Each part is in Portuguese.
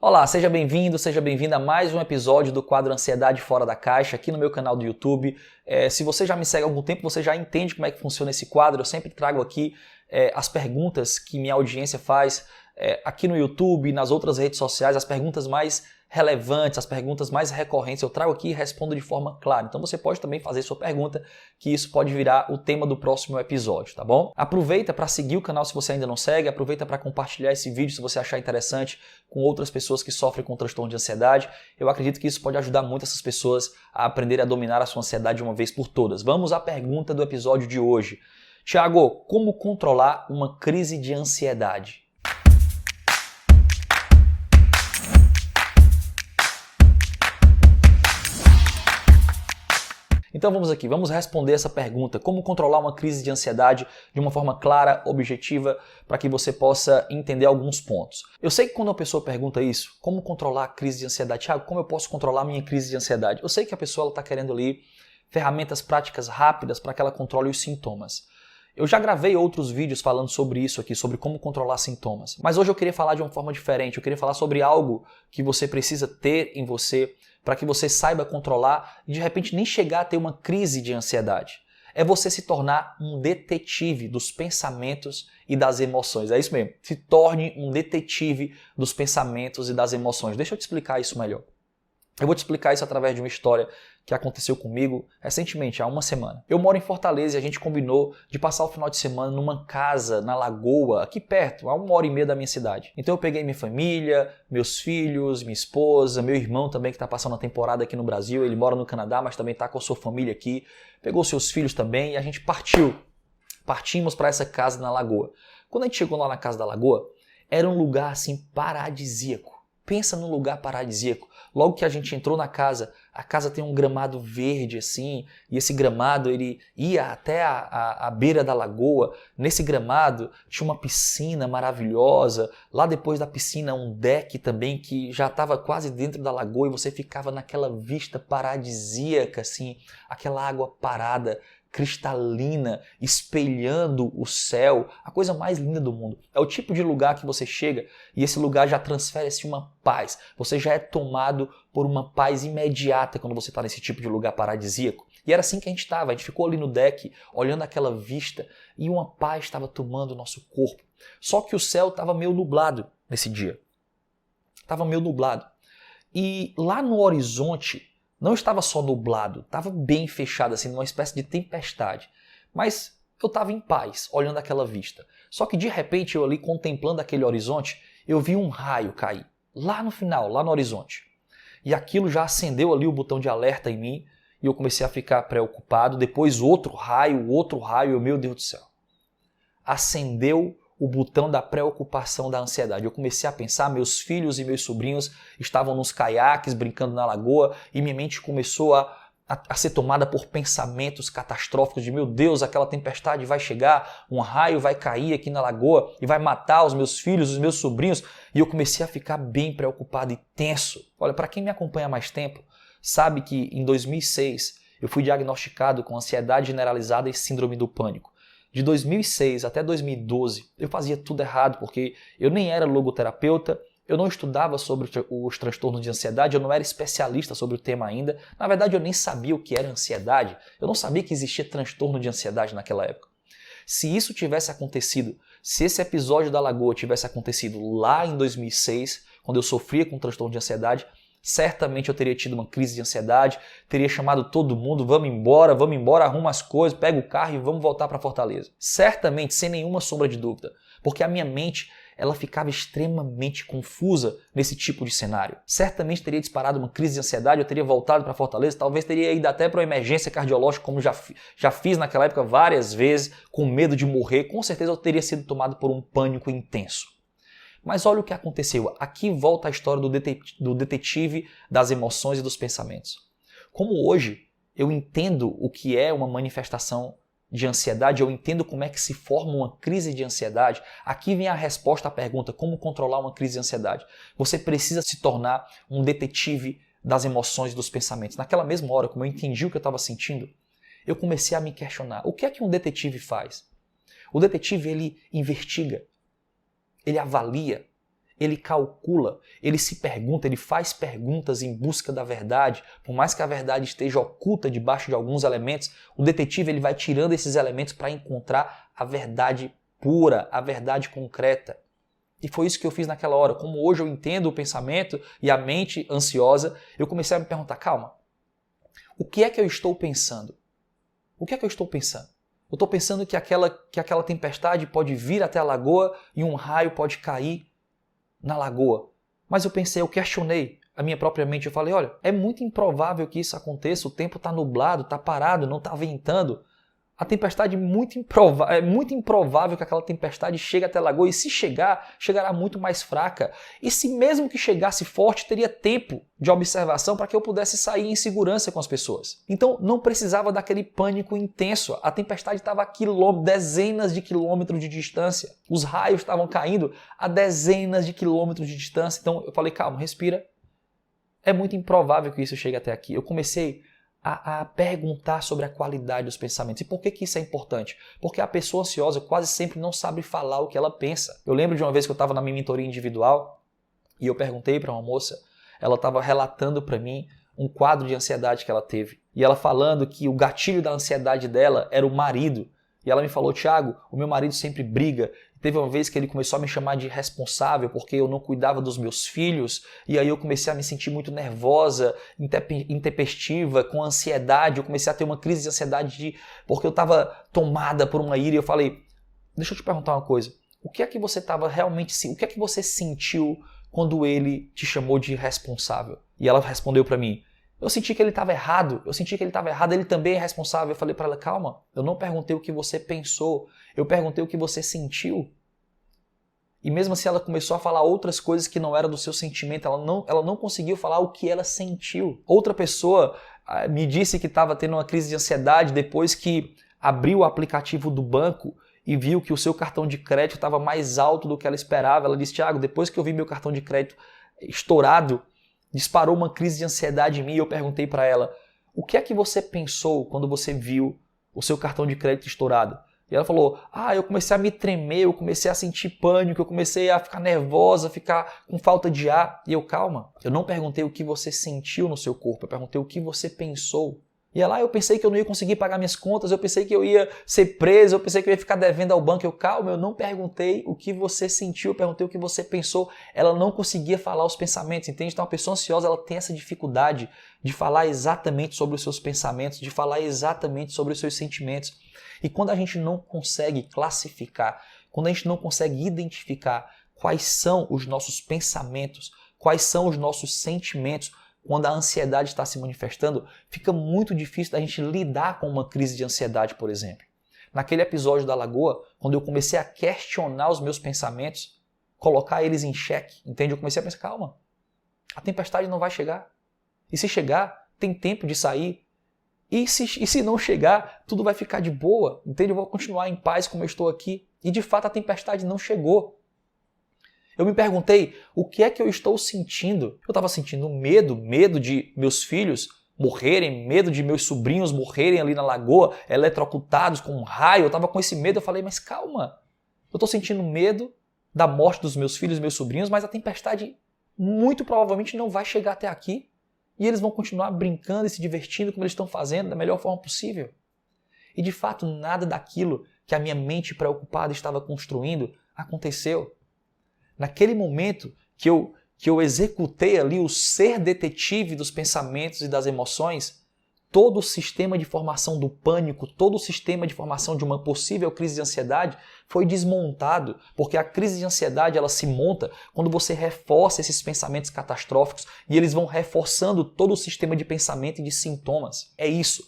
Olá, seja bem-vindo, seja bem-vinda a mais um episódio do quadro Ansiedade Fora da Caixa, aqui no meu canal do YouTube. Se você já me segue há algum tempo, você já entende como é que funciona esse quadro. Eu sempre trago aqui as perguntas que minha audiência faz aqui no YouTube, nas outras redes sociais, as perguntas mais relevantes, as perguntas mais recorrentes, eu trago aqui e respondo de forma clara. Então você pode também fazer sua pergunta, que isso pode virar o tema do próximo episódio, tá bom? Aproveita para seguir o canal se você ainda não segue, aproveita para compartilhar esse vídeo se você achar interessante com outras pessoas que sofrem com transtorno de ansiedade. Eu acredito que isso pode ajudar muito essas pessoas a aprenderem a dominar a sua ansiedade de uma vez por todas. Vamos à pergunta do episódio de hoje. Tiago, como controlar uma crise de ansiedade? Então vamos aqui, vamos responder essa pergunta, como controlar uma crise de ansiedade de uma forma clara, objetiva, para que você possa entender alguns pontos. Eu sei que quando uma pessoa pergunta isso, como controlar a crise de ansiedade? Thiago, como eu posso controlar a minha crise de ansiedade? Eu sei que a pessoa está querendo ali ferramentas práticas rápidas para que ela controle os sintomas. Eu já gravei outros vídeos falando sobre isso aqui, sobre como controlar sintomas. Mas hoje eu queria falar de uma forma diferente, eu queria falar sobre algo que você precisa ter em você para que você saiba controlar e de repente nem chegar a ter uma crise de ansiedade. É você se tornar um detetive dos pensamentos e das emoções. É isso mesmo, se torne um detetive dos pensamentos e das emoções. Deixa eu te explicar isso melhor. Eu vou te explicar isso através de uma história que aconteceu comigo recentemente, há uma semana. Eu moro em Fortaleza e a gente combinou de passar o final de semana numa casa na Lagoa, aqui perto, a 1h30 da minha cidade. Então eu peguei minha família, meus filhos, minha esposa, meu irmão também que está passando a temporada aqui no Brasil, ele mora no Canadá, mas também está com a sua família aqui, pegou seus filhos também e a gente partimos para essa casa na Lagoa. Quando a gente chegou lá na casa da Lagoa, era um lugar assim paradisíaco. Pensa num lugar paradisíaco. Logo que a gente entrou na casa, a casa tem um gramado verde assim, e esse gramado ele ia até a beira da lagoa. Nesse gramado tinha uma piscina maravilhosa, lá depois da piscina um deck também que já estava quase dentro da lagoa e você ficava naquela vista paradisíaca assim, aquela água parada, cristalina, espelhando o céu, a coisa mais linda do mundo. É o tipo de lugar que você chega e esse lugar já transfere-se uma paz. Você já é tomado por uma paz imediata quando você está nesse tipo de lugar paradisíaco. E era assim que a gente estava. A gente ficou ali no deck, olhando aquela vista e uma paz estava tomando o nosso corpo. Só que o céu estava meio nublado nesse dia. Estava meio nublado. E lá no horizonte, não estava só nublado, estava bem fechado, assim, numa espécie de tempestade. Mas eu estava em paz, olhando aquela vista. Só que de repente, eu ali contemplando aquele horizonte, eu vi um raio cair. Lá no final, lá no horizonte. E aquilo já acendeu ali o botão de alerta em mim, e eu comecei a ficar preocupado. Depois outro raio, meu Deus do céu. Acendeu o botão da preocupação, da ansiedade. Eu comecei a pensar, meus filhos e meus sobrinhos estavam nos caiaques, brincando na lagoa, e minha mente começou a ser tomada por pensamentos catastróficos de, meu Deus, aquela tempestade vai chegar, um raio vai cair aqui na lagoa e vai matar os meus filhos, os meus sobrinhos, e eu comecei a ficar bem preocupado e tenso. Olha, para quem me acompanha há mais tempo, sabe que em 2006 eu fui diagnosticado com ansiedade generalizada e síndrome do pânico. De 2006 até 2012, eu fazia tudo errado, porque eu nem era logoterapeuta, eu não estudava sobre os transtornos de ansiedade, eu não era especialista sobre o tema ainda. Na verdade, eu nem sabia o que era ansiedade, eu não sabia que existia transtorno de ansiedade naquela época. Se isso tivesse acontecido, se esse episódio da Lagoa tivesse acontecido lá em 2006, quando eu sofria com transtorno de ansiedade, certamente eu teria tido uma crise de ansiedade, teria chamado todo mundo, vamos embora, arruma as coisas, pega o carro e vamos voltar para Fortaleza. Certamente, sem nenhuma sombra de dúvida, porque a minha mente ela ficava extremamente confusa nesse tipo de cenário. Certamente teria disparado uma crise de ansiedade, eu teria voltado para Fortaleza, talvez teria ido até para uma emergência cardiológica, como já fiz naquela época várias vezes, com medo de morrer, com certeza eu teria sido tomado por um pânico intenso. Mas olha o que aconteceu. Aqui volta a história do detetive das emoções e dos pensamentos. Como hoje eu entendo o que é uma manifestação de ansiedade, eu entendo como é que se forma uma crise de ansiedade, aqui vem a resposta à pergunta, como controlar uma crise de ansiedade? Você precisa se tornar um detetive das emoções e dos pensamentos. Naquela mesma hora, como eu entendi o que eu estava sentindo, eu comecei a me questionar. O que é que um detetive faz? O detetive, ele investiga, ele avalia, ele calcula, ele se pergunta, ele faz perguntas em busca da verdade. Por mais que a verdade esteja oculta debaixo de alguns elementos, o detetive ele vai tirando esses elementos para encontrar a verdade pura, a verdade concreta. E foi isso que eu fiz naquela hora. Como hoje eu entendo o pensamento e a mente ansiosa, eu comecei a me perguntar, calma, o que é que eu estou pensando? O que é que eu estou pensando? Eu estou pensando que aquela tempestade pode vir até a lagoa e um raio pode cair na lagoa. Mas eu questionei a minha própria mente. Eu falei, olha, é muito improvável que isso aconteça. O tempo está nublado, está parado, não está ventando. A tempestade é muito improvável que aquela tempestade chegue até a lagoa. E se chegar, chegará muito mais fraca. E se mesmo que chegasse forte, teria tempo de observação para que eu pudesse sair em segurança com as pessoas. Então não precisava daquele pânico intenso. A tempestade estava a dezenas de quilômetros de distância. Os raios estavam caindo a dezenas de quilômetros de distância. Então eu falei, calma, respira. É muito improvável que isso chegue até aqui. Eu comecei a perguntar sobre a qualidade dos pensamentos. E por que isso é importante? Porque a pessoa ansiosa quase sempre não sabe falar o que ela pensa. Eu lembro de uma vez que eu estava na minha mentoria individual e eu perguntei para uma moça, ela estava relatando para mim um quadro de ansiedade que ela teve. E ela falando que o gatilho da ansiedade dela era o marido. E ela me falou, Thiago, o meu marido sempre briga. Teve uma vez que ele começou a me chamar de irresponsável porque eu não cuidava dos meus filhos. E aí eu comecei a me sentir muito nervosa, intempestiva, com ansiedade. Eu comecei a ter uma crise de ansiedade porque eu estava tomada por uma ira. E eu falei, deixa eu te perguntar uma coisa. O que é que você estava realmente... O que é que você sentiu quando ele te chamou de irresponsável? E ela respondeu para mim, eu senti que ele estava errado, ele também é responsável. Eu falei para ela, calma, eu não perguntei o que você pensou, eu perguntei o que você sentiu. E mesmo assim ela começou a falar outras coisas que não eram do seu sentimento, ela não conseguiu falar o que ela sentiu. Outra pessoa me disse que estava tendo uma crise de ansiedade depois que abriu o aplicativo do banco e viu que o seu cartão de crédito estava mais alto do que ela esperava. Ela disse, Thiago, depois que eu vi meu cartão de crédito estourado, disparou uma crise de ansiedade em mim e eu perguntei para ela, o que é que você pensou quando você viu o seu cartão de crédito estourado? E ela falou, eu comecei a me tremer, eu comecei a sentir pânico, eu comecei a ficar nervosa, ficar com falta de ar. E eu, calma, eu não perguntei o que você sentiu no seu corpo, eu perguntei o que você pensou. E lá eu pensei que eu não ia conseguir pagar minhas contas, eu pensei que eu ia ser preso, eu pensei que eu ia ficar devendo ao banco. Eu, calma, eu não perguntei o que você sentiu, eu perguntei o que você pensou. Ela não conseguia falar os pensamentos, entende? Então a pessoa ansiosa ela tem essa dificuldade de falar exatamente sobre os seus pensamentos, de falar exatamente sobre os seus sentimentos. E quando a gente não consegue classificar, quando a gente não consegue identificar quais são os nossos pensamentos, quais são os nossos sentimentos, quando a ansiedade está se manifestando, fica muito difícil da gente lidar com uma crise de ansiedade, por exemplo. Naquele episódio da lagoa, quando eu comecei a questionar os meus pensamentos, colocar eles em xeque, entende? Eu comecei a pensar, calma, a tempestade não vai chegar. E se chegar, tem tempo de sair. E se não chegar, tudo vai ficar de boa, entende? Eu vou continuar em paz como eu estou aqui. E de fato a tempestade não chegou. Eu me perguntei, o que é que eu estou sentindo? Eu estava sentindo medo de meus filhos morrerem, medo de meus sobrinhos morrerem ali na lagoa, eletrocutados com um raio. Eu estava com esse medo, eu falei, mas calma, eu estou sentindo medo da morte dos meus filhos e meus sobrinhos, mas a tempestade muito provavelmente não vai chegar até aqui. E eles vão continuar brincando e se divertindo como eles estão fazendo, da melhor forma possível. E de fato, nada daquilo que a minha mente preocupada estava construindo aconteceu. Naquele momento que eu executei ali o ser detetive dos pensamentos e das emoções, todo o sistema de formação do pânico, todo o sistema de formação de uma possível crise de ansiedade foi desmontado, porque a crise de ansiedade ela se monta quando você reforça esses pensamentos catastróficos e eles vão reforçando todo o sistema de pensamento e de sintomas. É isso.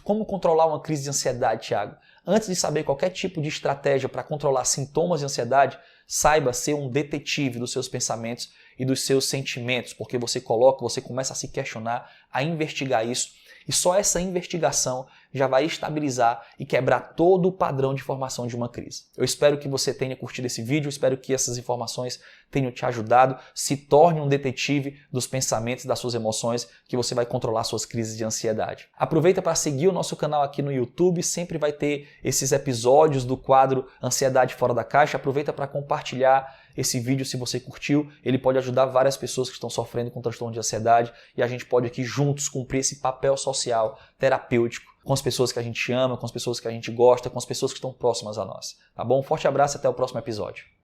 Como controlar uma crise de ansiedade, Thiago? Antes de saber qualquer tipo de estratégia para controlar sintomas de ansiedade, saiba ser um detetive dos seus pensamentos e dos seus sentimentos, porque você começa a se questionar, a investigar isso, e só essa investigação já vai estabilizar e quebrar todo o padrão de formação de uma crise. Eu espero que você tenha curtido esse vídeo, espero que essas informações tenham te ajudado. Se torne um detetive dos pensamentos e das suas emoções, que você vai controlar suas crises de ansiedade. Aproveita para seguir o nosso canal aqui no YouTube, sempre vai ter esses episódios do quadro Ansiedade Fora da Caixa. Aproveita para compartilhar esse vídeo se você curtiu. Ele pode ajudar várias pessoas que estão sofrendo com transtorno de ansiedade e a gente pode aqui juntos cumprir esse papel social, terapêutico, com as pessoas que a gente ama, com as pessoas que a gente gosta, com as pessoas que estão próximas a nós. Tá bom? Um forte abraço e até o próximo episódio.